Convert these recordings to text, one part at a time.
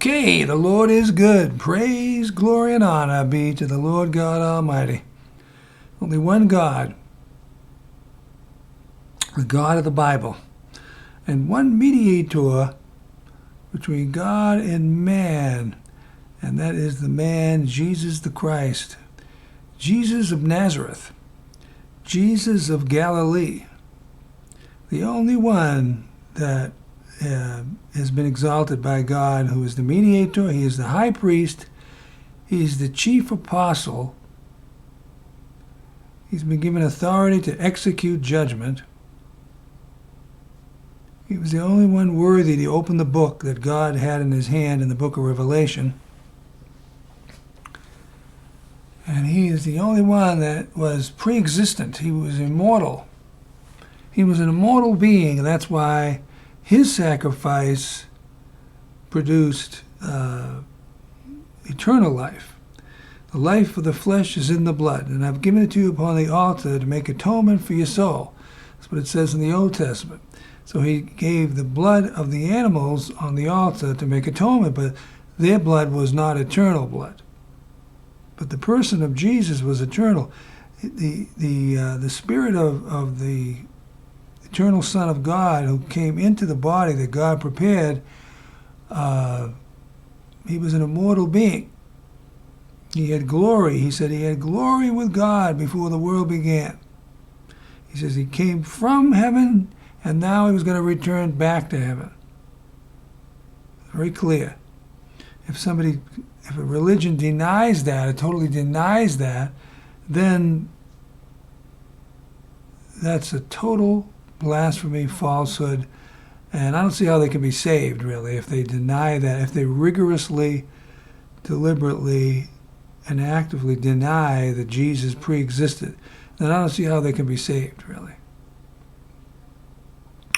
Okay, the Lord is good. Praise, glory, and honor be to the Lord God Almighty. Only one God, the God of the Bible, and one mediator between God and man, and that is the man Jesus the Christ, Jesus of Nazareth, Jesus of Galilee, the only one that has been exalted by God, who is the mediator. He is the high priest. He is the chief apostle. He's been given authority to execute judgment. He was the only one worthy to open the book that God had in his hand in the book of Revelation. And he is the only one that was pre-existent. He was immortal. He was an immortal being, and that's why his sacrifice produced eternal life. The life of the flesh is in the blood, and I've given it to you upon the altar to make atonement for your soul. That's what it says in the Old Testament. So he gave the blood of the animals on the altar to make atonement, but their blood was not eternal blood. But the person of Jesus was eternal. The spirit of the eternal Son of God, who came into the body that God prepared, he was an immortal being. He had glory. He said he had glory with God before the world began. He says he came from heaven, and now he was going to return back to heaven. Very clear. If a religion denies that, or totally denies that, then that's a total blasphemy, falsehood, and I don't see how they can be saved, really, if they deny that, if they rigorously, deliberately, and actively deny that Jesus pre-existed. Then I don't see how they can be saved, really.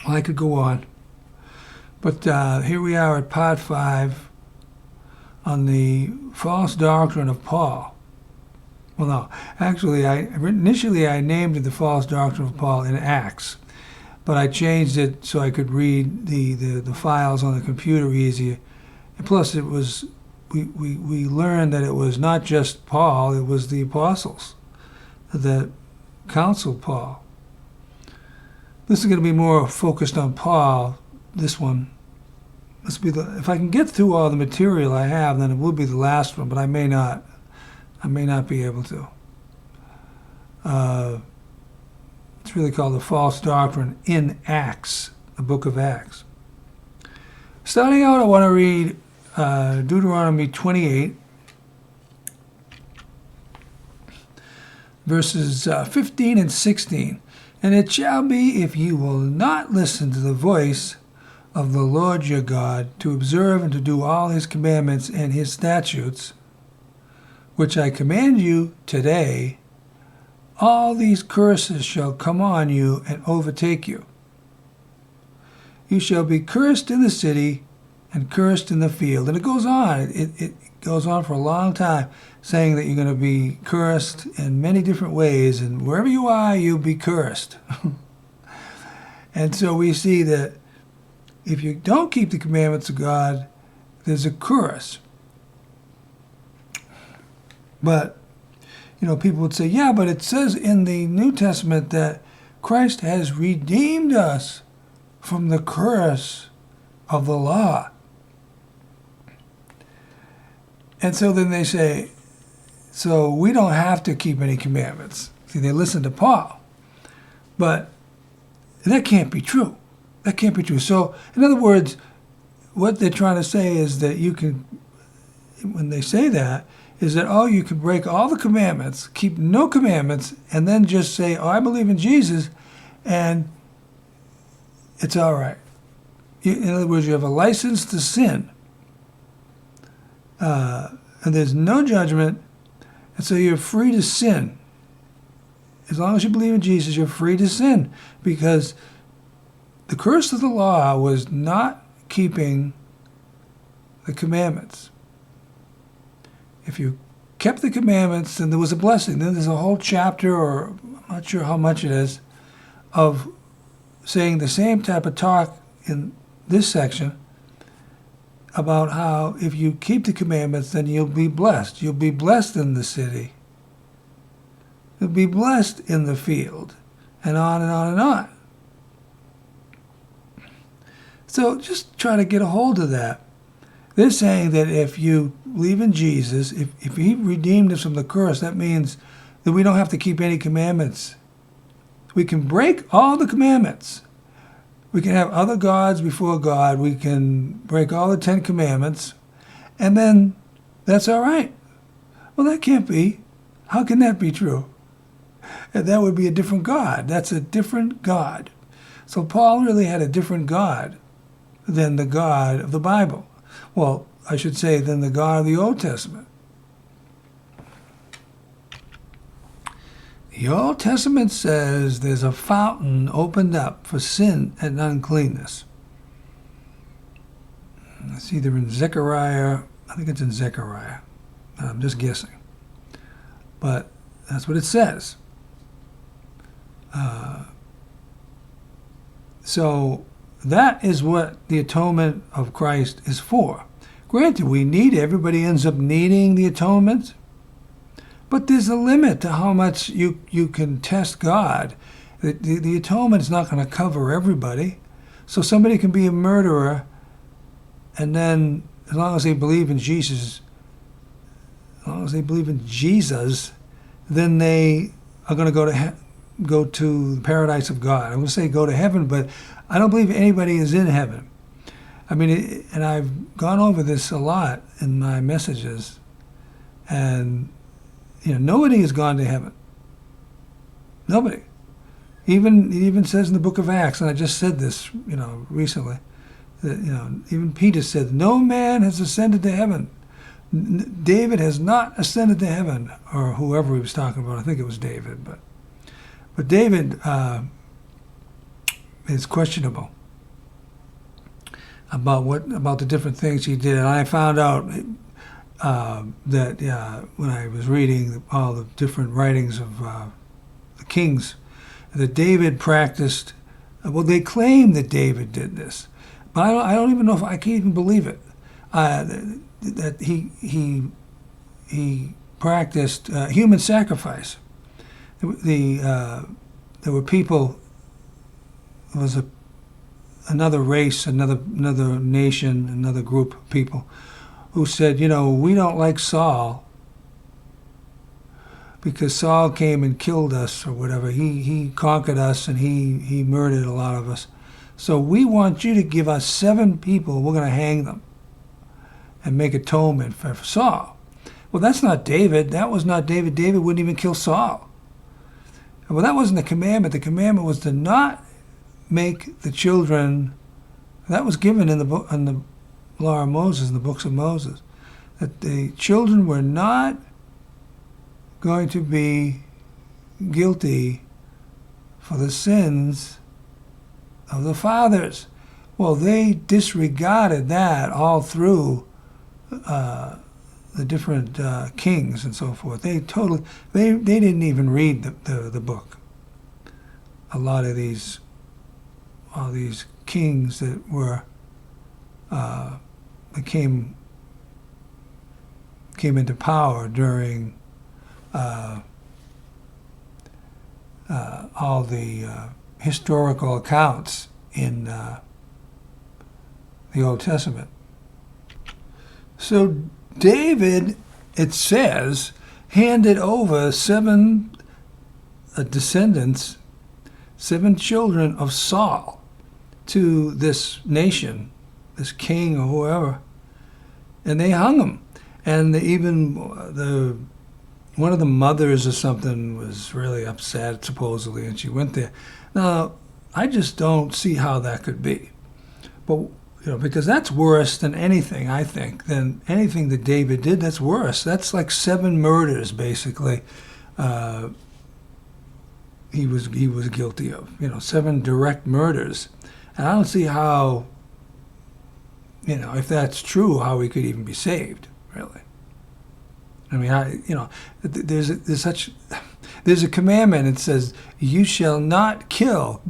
Well, I could go on, but here we are at part 5 on the false doctrine of Paul. Well, no, actually, initially I named it the false doctrine of Paul in Acts, but I changed it so I could read the files on the computer easier. And plus, it was we learned that it was not just Paul; it was the apostles that counseled Paul. This is going to be more focused on Paul. This one, this will be if I can get through all the material I have, then it will be the last one. But I may not. I may not be able to. It's really called the false doctrine in Acts, the book of Acts. Starting out, I want to read Deuteronomy 28, verses 15 and 16. And it shall be, if you will not listen to the voice of the Lord your God, to observe and to do all his commandments and his statutes, which I command you today, all these curses shall come on you and overtake you. You shall be cursed in the city and cursed in the field. And it goes on. It goes on for a long time, saying that you're going to be cursed in many different ways, and wherever you are, you'll be cursed. And so we see that if you don't keep the commandments of God, there's a curse. But people would say, yeah, but it says in the New Testament that Christ has redeemed us from the curse of the law. And so then they say, so we don't have to keep any commandments. See, they listen to Paul. But that can't be true. That can't be true. So, in other words, what they're trying to say is that you can, when they say that, is that, you can break all the commandments, keep no commandments, and then just say, I believe in Jesus, and it's all right. In other words, you have a license to sin, and there's no judgment, and so you're free to sin. As long as you believe in Jesus, you're free to sin, because the curse of the law was not keeping the commandments. If you kept the commandments, then there was a blessing. Then there's a whole chapter, or I'm not sure how much it is, of saying the same type of talk in this section, about how if you keep the commandments, then you'll be blessed. You'll be blessed in the city. You'll be blessed in the field, and on and on and on. So just try to get a hold of that. They're saying that if you believe in Jesus, if he redeemed us from the curse, that means that we don't have to keep any commandments. We can break all the commandments. We can have other gods before God. We can break all the 10 commandments, and then that's all right. Well, that can't be. How can that be true? That would be a different God. That's a different God. So Paul really had a different God than the God of the Bible. Well, I should say than the God of the Old Testament. The Old Testament says there's a fountain opened up for sin and uncleanness. It's either in Zechariah, I think it's in Zechariah. I'm just guessing. But that's what it says. So that is what the atonement of Christ is for. Granted, we need it. Everybody ends up needing the atonement. But there's a limit to how much you can test God. The atonement is not going to cover everybody. So somebody can be a murderer, and then as long as they believe in Jesus, then they are going to go to the paradise of God. I'm going to say go to heaven, but I don't believe anybody is in heaven. I mean, and I've gone over this a lot in my messages, and nobody has gone to heaven. Nobody. It even says in the book of Acts, and I just said this, recently, that, even Peter said, no man has ascended to heaven. David has not ascended to heaven, or whoever he was talking about. I think it was David, but David is questionable about the different things he did. And I found out that when I was reading all the different writings of the kings, that David practiced. Well, they claim that David did this, but I don't even know if I can even believe it. That he practiced human sacrifice. There were people. There was another race, another nation, another group of people who said, we don't like Saul because Saul came and killed us or whatever. He conquered us and he murdered a lot of us. So we want you to give us 7 people. We're going to hang them and make atonement for Saul. Well, that's not David. That was not David. David wouldn't even kill Saul. Well, that wasn't the commandment. The commandment was to not make the children. That was given in the law of Moses, in the books of Moses, that the children were not going to be guilty for the sins of the fathers. Well, they disregarded that all through the different kings and so forth. They didn't even read the book. A lot of all these kings that were that came into power during all the historical accounts in the Old Testament. So David, it says, handed over 7 descendants, 7 children of Saul to this nation, this king or whoever, and they hung him. And one of the mothers or something was really upset, supposedly, and she went there. Now, I just don't see how that could be. But because that's worse than anything, I think, than anything that David did. That's worse. That's like 7 murders, basically. He was guilty of, 7 direct murders, and I don't see how, if that's true, how he could even be saved, really. I mean, there's a commandment. It says, "You shall not kill."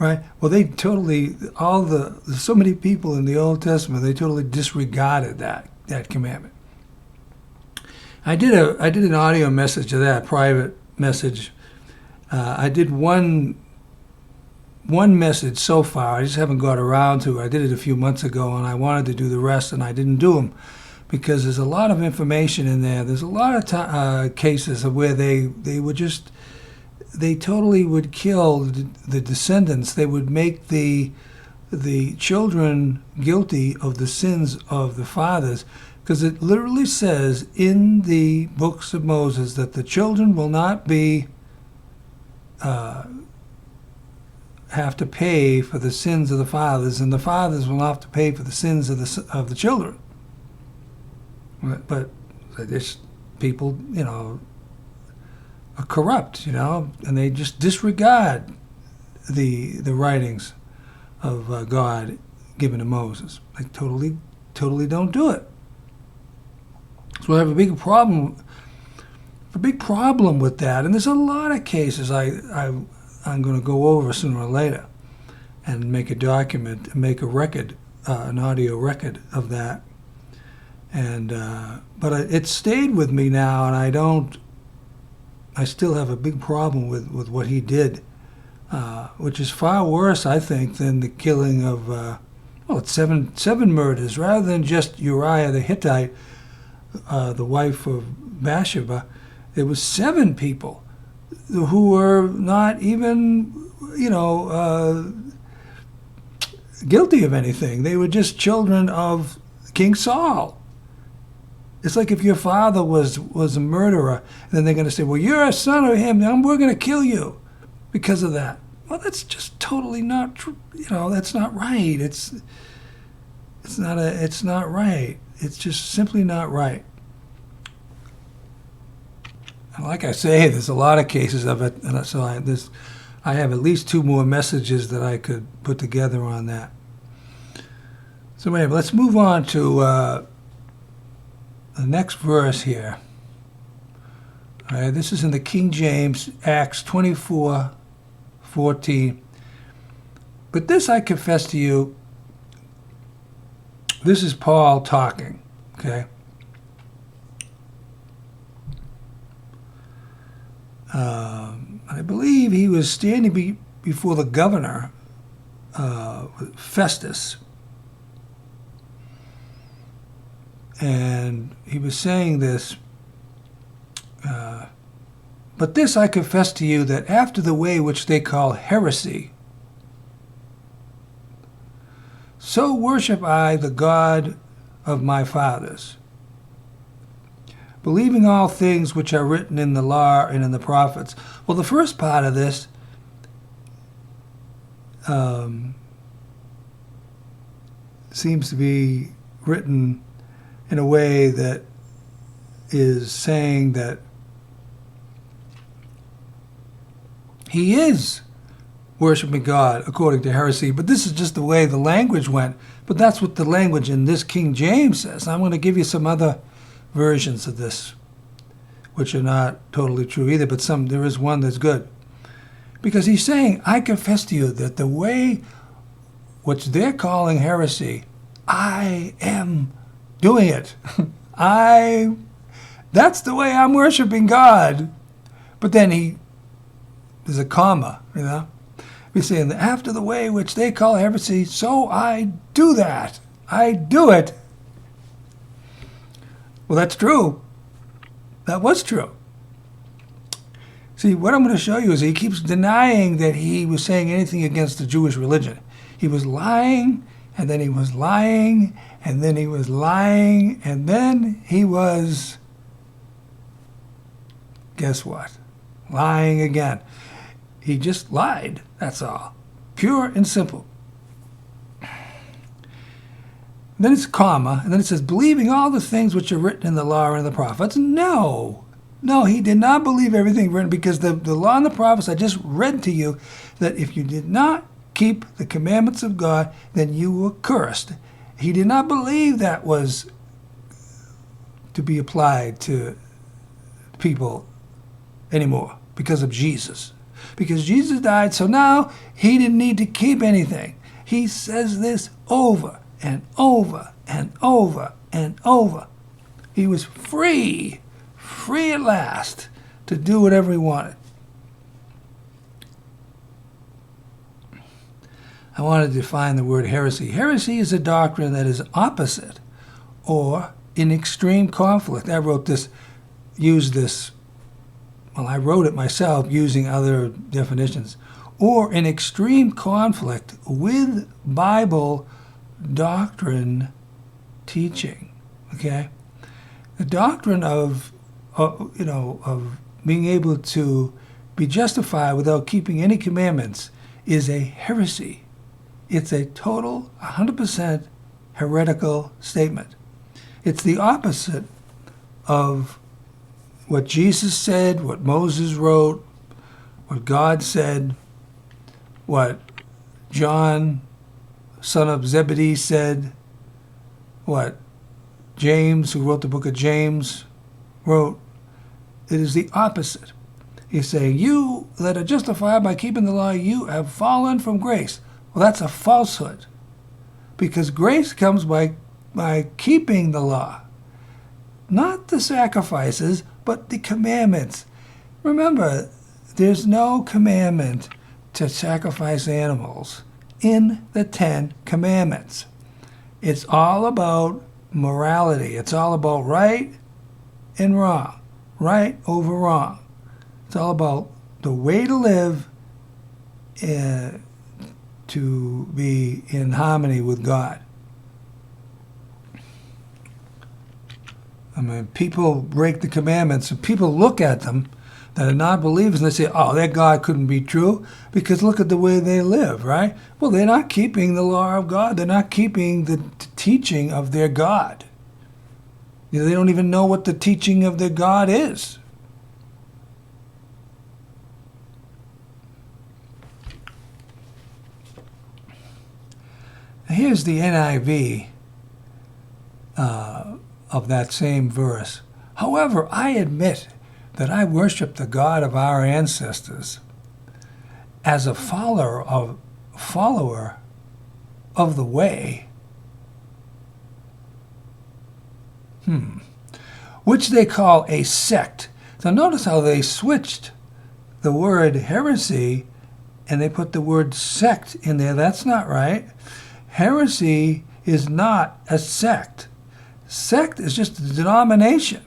right? Well, they totally, so many people in the Old Testament, they totally disregarded that commandment. I did an audio message of that, private message. I did one message so far. I just haven't got around to it. I did it a few months ago, and I wanted to do the rest, and I didn't do them because there's a lot of information in there. There's a lot of cases of where they totally would kill the descendants. They would make the children guilty of the sins of the fathers, because it literally says in the books of Moses that the children will not be have to pay for the sins of the fathers, and the fathers will not have to pay for the sins of the children. But this people, are corrupt, and they just disregard the writings of God given to Moses. They totally don't do it. So I have a big problem with that, and there's a lot of cases I'm going to go over sooner or later, and make a document, make a record, an audio record of that. And but it stayed with me now, and I still have a big problem with what he did, which is far worse, I think, than the killing of it's seven murders rather than just Uriah the Hittite. The wife of Bathsheba, there was 7 people who were not even, guilty of anything. They were just children of King Saul. It's like if your father was a murderer, then they're going to say, well, you're a son of him, and we're going to kill you because of that. Well, that's just totally not true. That's not right. It's not right. It's just simply not right. And like I say, there's a lot of cases of it, and so I have at least 2 more messages that I could put together on that. So anyway, let's move on to the next verse here. All right, this is in the King James, Acts 24:14. But this I confess to you. This is Paul talking, okay? I believe he was standing before the governor, Festus, and he was saying this, but this I confess to you, that after the way which they call heresy, so worship I the God of my fathers, believing all things which are written in the law and in the prophets. Well, the first part of this seems to be written in a way that is saying that he is worshiping God according to heresy, but this is just the way the language went. But that's what the language in this King James says. I'm going to give you some other versions of this, which are not totally true either, but there is one that's good. Because he's saying, I confess to you that the way which they're calling heresy, I am doing it. That's the way I'm worshiping God. But then there's a comma, He's saying that after the way which they call heresy, so I do that. I do it. Well, that's true. That was true. See, what I'm going to show you is he keeps denying that he was saying anything against the Jewish religion. He was lying, and then he was lying, and then he was lying, and then he was, guess what? Lying again. He just lied, that's all. Pure and simple. Then it's comma, and then it says, believing all the things which are written in the law and the prophets. No, he did not believe everything written, because the law and the prophets, I just read to you that if you did not keep the commandments of God, then you were cursed. He did not believe that was to be applied to people anymore because of Jesus. because Jesus died, so now he didn't need to keep anything. He says this over and over and over and over. He was free at last to do whatever he wanted. I want to define the word heresy. Heresy is a doctrine that is opposite or in extreme conflict. I wrote it myself using other definitions. Or in extreme conflict with Bible doctrine teaching. Okay? The doctrine of being able to be justified without keeping any commandments is a heresy. It's a total, 100% heretical statement. It's the opposite of what Jesus said, what Moses wrote, what God said, what John, son of Zebedee, said, what James, who wrote the book of James, wrote. It is the opposite. He's saying, you that are justified by keeping the law, you have fallen from grace. Well, that's a falsehood, because grace comes by keeping the law. Not the sacrifices, but the commandments. Remember, there's no commandment to sacrifice animals in the 10 Commandments. It's all about morality. It's all about right and wrong, right over wrong. It's all about the way to live to be in harmony with God. I mean, people break the commandments, and people look at them that are not believers, and they say, oh, that God couldn't be true, because look at the way they live, right? Well, they're not keeping the law of God. They're not keeping the teaching of their God. They don't even know what the teaching of their God is. Here's the NIV of that same verse. However, I admit that I worship the God of our ancestors as a follower of the way, which they call a sect. So notice how they switched the word heresy and they put the word sect in there. That's not right. Heresy is not a sect. Sect is just a denomination.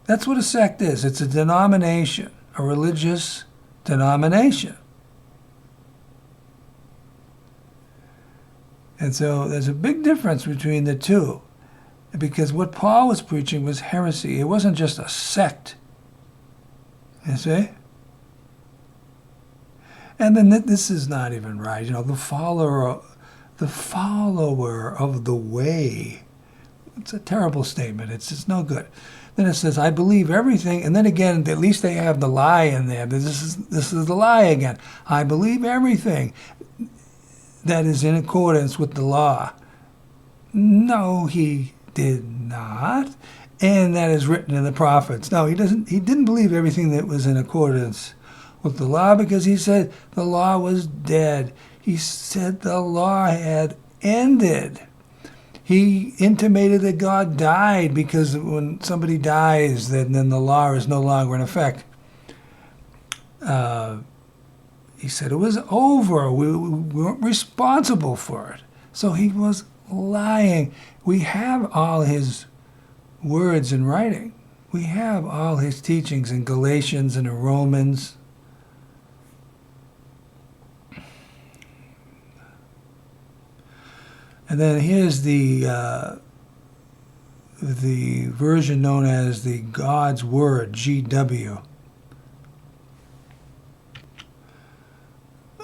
That's what a sect is. It's a denomination, a religious denomination. And so there's a big difference between the two, because what Paul was preaching was heresy. It wasn't just a sect. You see? And then this is not even right. The follower of the way. It's a terrible statement. It's just no good. Then it says, I believe everything. And then again, at least they have the lie in there. This is the lie again. I believe everything that is in accordance with the law. No, he did not. And that is written in the prophets. No, he didn't believe everything that was in accordance with the law, because he said the law was dead. He said the law had ended. He intimated that God died, because when somebody dies, then the law is no longer in effect. He said it was over. We weren't responsible for it. So he was lying. We have all his words in writing. We have all his teachings in Galatians and in Romans. And then here's the version known as the God's Word, GW.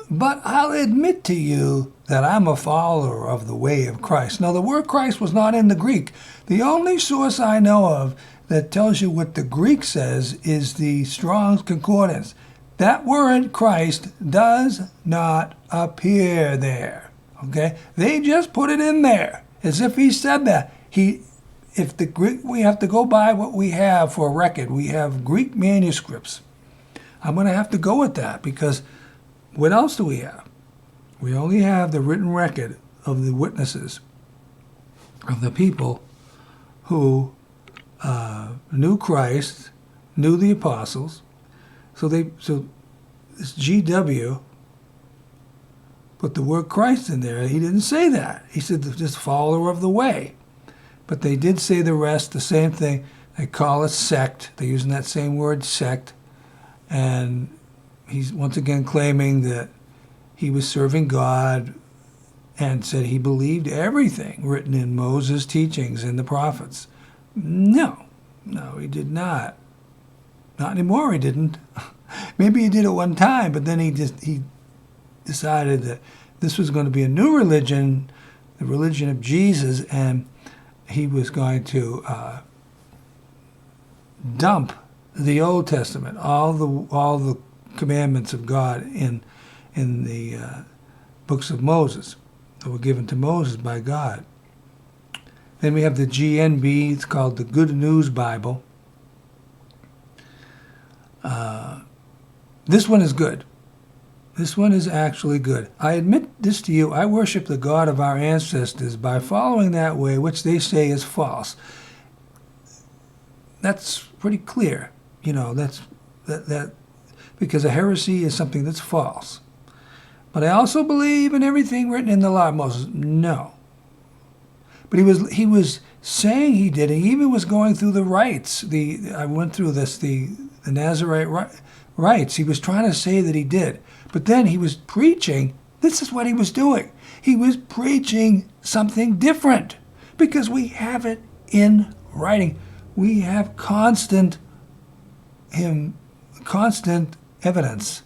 But I'll admit to you that I'm a follower of the way of Christ. Now, the word Christ was not in the Greek. The only source I know of that tells you what the Greek says is the Strong's Concordance. That word Christ does not appear there. Okay, they just put it in there as if he said that. If the Greek, we have to go by what we have for a record. We have Greek manuscripts. I'm going to have to go with that, because what else do we have? We only have the written record of the witnesses, of the people who knew Christ, knew the apostles. So this GW put the word Christ in there. He didn't say that. He said just follower of the way. But they did say the rest, the same thing. They call it sect. They're using that same word, sect. And he's once again claiming that he was serving God, and said he believed everything written in Moses' teachings and the prophets. No, he did not. Not anymore, he didn't. Maybe he did it one time, but then he decided that this was going to be a new religion, the religion of Jesus, and he was going to dump the Old Testament, all the commandments of God in the books of Moses that were given to Moses by God. Then we have the GNB. It's called the Good News Bible. This one is good. This one is actually good. I admit this to you. I worship the God of our ancestors by following that way, which they say is false. That's pretty clear. That because a heresy is something that's false. But I also believe in everything written in the law of Moses. No. But he was saying he did. He even was going through the rites. I went through this, the Nazarite rites. He was trying to say that he did. But then he was preaching. This is what he was doing. He was preaching something different, because we have it in writing. We have constant evidence.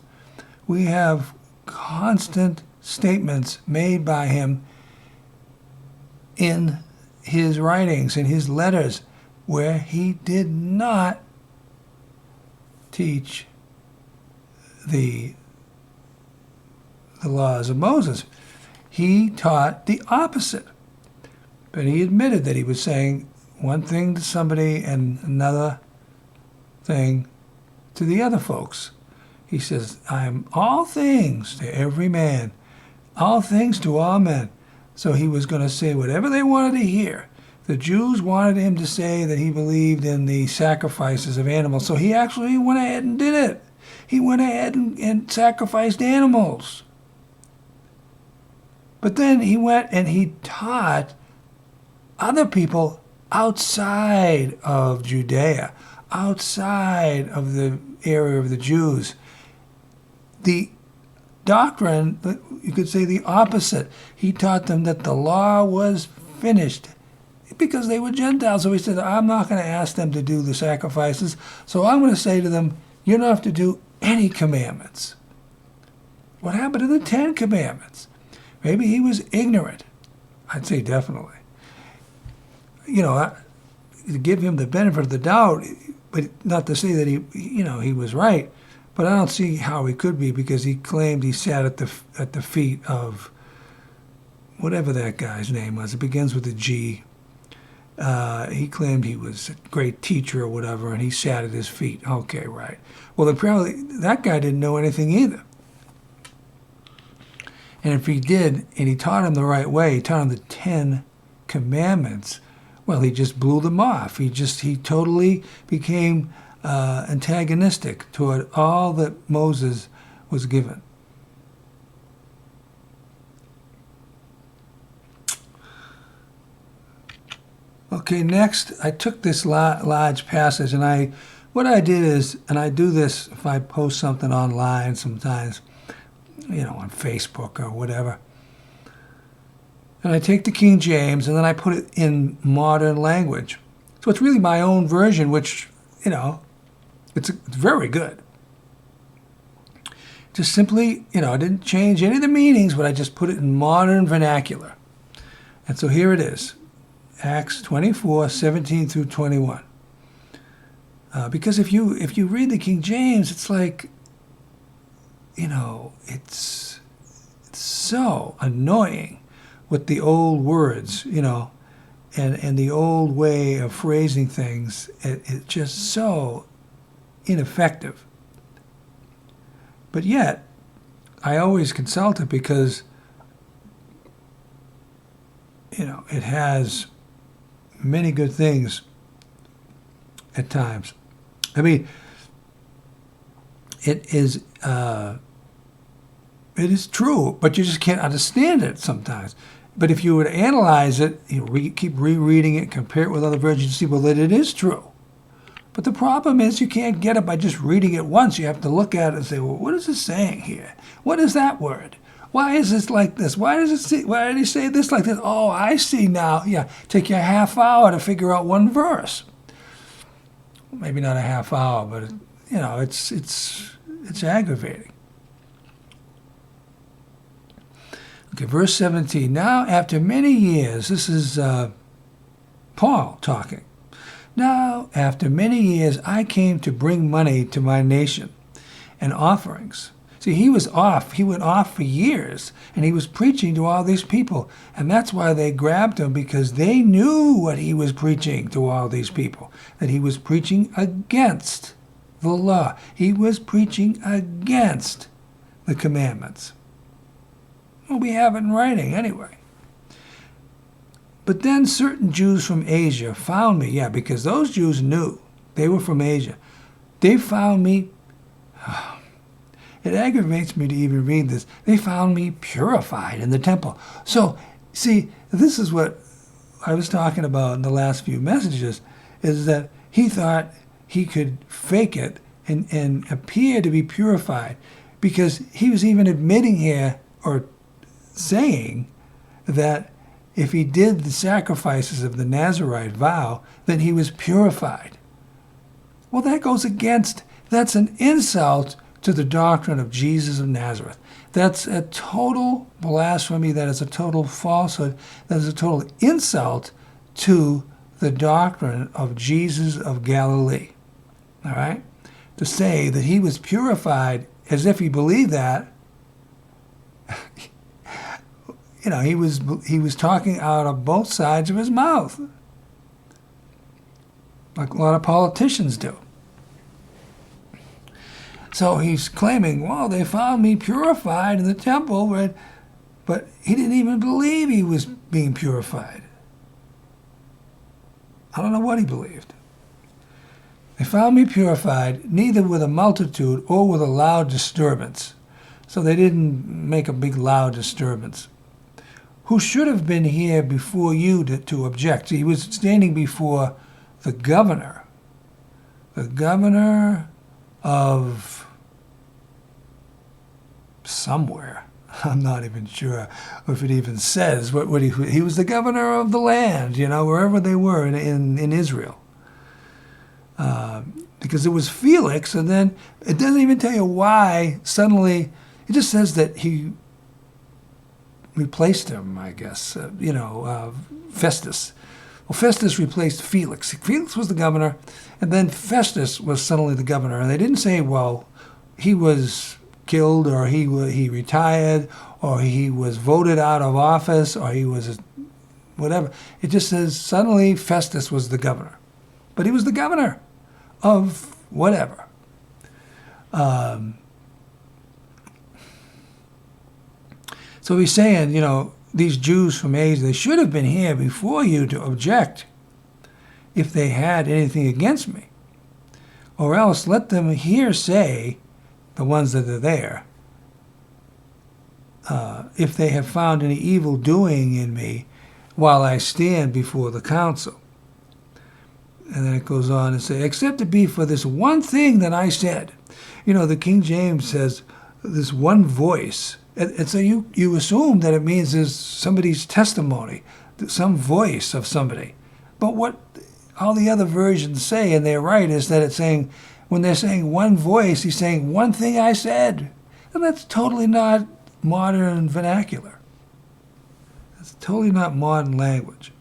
We have constant statements made by him in his writings, in his letters, where he did not teach the laws of Moses. He taught the opposite. But he admitted that he was saying one thing to somebody and another thing to the other folks. He says, I am all things to every man, all things to all men. So he was going to say whatever they wanted to hear. The Jews wanted him to say that he believed in the sacrifices of animals. So he actually went ahead and did it. He went ahead and sacrificed animals. But then he went and he taught other people outside of Judea, outside of the area of the Jews. The doctrine, you could say the opposite. He taught them that the law was finished because they were Gentiles. So he said, I'm not going to ask them to do the sacrifices. So I'm going to say to them, you don't have to do any commandments. What happened to the 10 commandments? Maybe he was ignorant. I'd say definitely. To give him the benefit of the doubt, but not to say that he was right. But I don't see how he could be, because he claimed he sat at the feet of whatever that guy's name was. It begins with a G. He claimed he was a great teacher or whatever, and he sat at his feet. Okay, right. Well, apparently that guy didn't know anything either. And if he did, and he taught him the right way, he taught him the 10 commandments, well, he just blew them off. He totally became antagonistic toward all that Moses was given. Okay, next, I took this large passage, and what I did is, and I do this if I post something online sometimes, on Facebook or whatever, and I take the King James, and then I put it in modern language. So it's really my own version, which, it's very good. Just simply, I didn't change any of the meanings, but I just put it in modern vernacular. And so here it is, Acts 24:17 through 21. Because if you read the King James, it's like, it's so annoying with the old words, and the old way of phrasing things. It's just so ineffective. But yet, I always consult it because, it has many good things at times. I mean, it is true, but you just can't understand it sometimes. But if you were to analyze it, keep rereading it, compare it with other versions, you see, well, that it is true. But the problem is you can't get it by just reading it once. You have to look at it and say, well, what is it saying here? What is that word? Why is this like this? Why did he say this like this? Oh, I see now. Yeah, take you a half hour to figure out one verse. Maybe not a half hour, but it's aggravating. Okay, verse 17. Now, after many years, this is Paul talking. Now, after many years, I came to bring money to my nation and offerings. See, he was off. He went off for years, and he was preaching to all these people. And that's why they grabbed him, because they knew what he was preaching to all these people, that he was preaching against the law. He was preaching against the commandments. Well, we have it in writing anyway. But then certain Jews from Asia found me, because those Jews knew. They were from Asia. They found me, it aggravates me to even read this, they found me purified in the temple. So, see, this is what I was talking about in the last few messages, is that he thought he could fake it and appear to be purified, because he was even admitting here, or saying, that if he did the sacrifices of the Nazirite vow, then he was purified. Well, that goes against, that's an insult to the doctrine of Jesus of Nazareth. That's a total blasphemy. That is a total falsehood. That is a total insult to the doctrine of Jesus of Galilee. All right? To say that he was purified as if he believed that, he was talking out of both sides of his mouth, like a lot of politicians do. So he's claiming, well, they found me purified in the temple, but he didn't even believe he was being purified. I don't know what he believed. They found me purified, neither with a multitude or with a loud disturbance. So they didn't make a big loud disturbance. Who should have been here before you to object. He was standing before the governor of somewhere. I'm not even sure if it even says what he was the governor of the land, wherever they were in Israel. Because it was Felix, and then it doesn't even tell you why suddenly, it just says that he replaced him, I guess, Festus. Well, Festus replaced Felix. Felix was the governor, and then Festus was suddenly the governor. And they didn't say, well, he was killed, or he retired, or he was voted out of office, or he was whatever. It just says suddenly Festus was the governor. But he was the governor of whatever. So he's saying, these Jews from Asia, they should have been here before you to object if they had anything against me. Or else let them here say, the ones that are there, if they have found any evil doing in me while I stand before the council. And then it goes on to say, except it be for this one thing that I said. The King James says, this one voice. And so you assume that it means there's somebody's testimony, some voice of somebody. But what all the other versions say, and they're right, is that it's saying, when they're saying one voice, he's saying, one thing I said. And that's totally not modern vernacular. That's totally not modern language.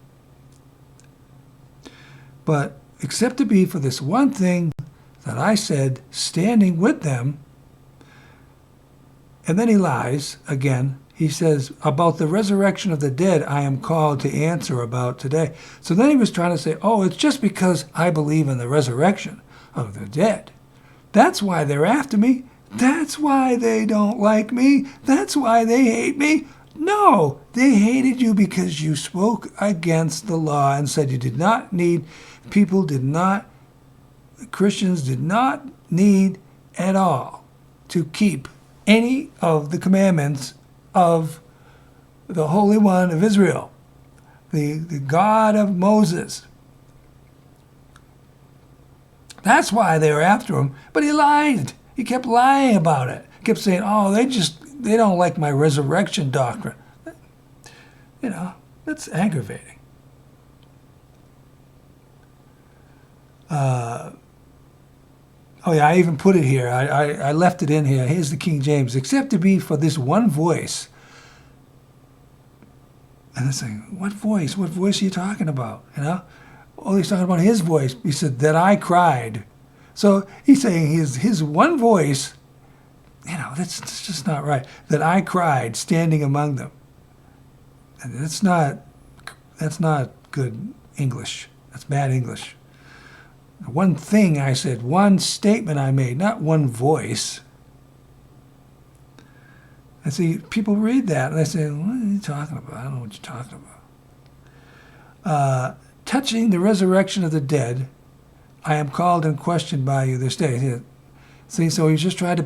But except to be for this one thing that I said, standing with them. And then he lies again. He says, about the resurrection of the dead, I am called to answer about today. So then he was trying to say, it's just because I believe in the resurrection of the dead. That's why they're after me. That's why they don't like me. That's why they hate me. No, they hated you because you spoke against the law and said you did not need, Christians did not need at all to keep any of the commandments of the Holy One of Israel, the God of Moses. That's why they were after him, but he lied. He kept lying about it. He kept saying, oh, they don't like my resurrection doctrine. You know, that's aggravating. Oh yeah, I even put it here. I left it in here. Here's the King James. Except to be for this one voice. And they're saying, what voice? What voice are you talking about? You know? Oh, he's talking about his voice. He said, that I cried. So he's saying his one voice, you know, that's just not right. That I cried standing among them. And that's not good English. That's bad English. One thing I said, one statement I made, not one voice. And see, people read that and they say, what are you talking about? I don't know what you're talking about. Touching the resurrection of the dead, I am called and questioned by you this day. See, so he's just trying to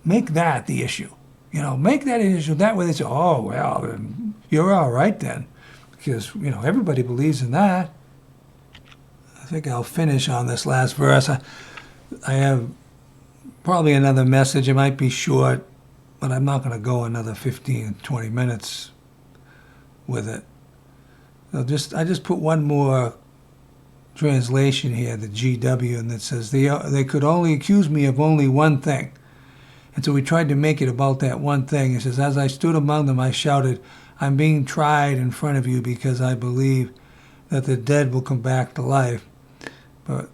make that the issue. You know, make that an issue. That way they say, oh, well, then you're all right then. Because, you know, everybody believes in that. I think I'll finish on this last verse. I have probably another message. It might be short, but I'm not going to go another 15, 20 minutes with it. So I just put one more translation here, the GW, and it says, they could only accuse me of only one thing. And so we tried to make it about that one thing. It says, as I stood among them, I shouted, I'm being tried in front of you because I believe that the dead will come back to life. But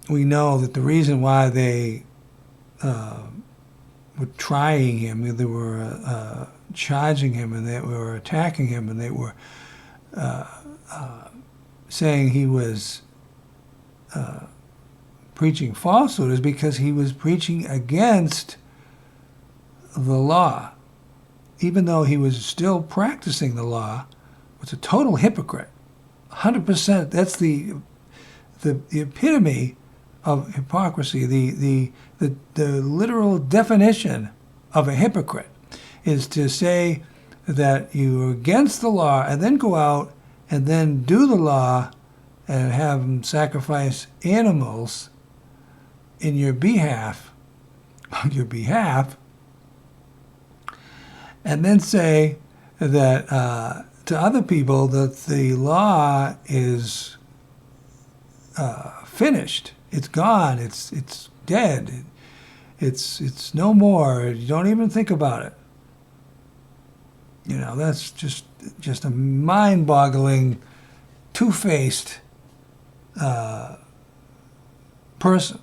we know that the reason why they were trying him, they were charging him, and they were attacking him, and they were saying he was preaching falsehood is because he was preaching against the law. Even though he was still practicing the law, was a total hypocrite. 100%. That's the epitome of hypocrisy. The literal definition of a hypocrite is to say that you're against the law and then go out and then do the law and have them sacrifice animals in your behalf, on your behalf, and then say that to other people that the law is finished. It's gone. It's dead. It's no more. You don't even think about it. You know, that's just a mind-boggling, two-faced person.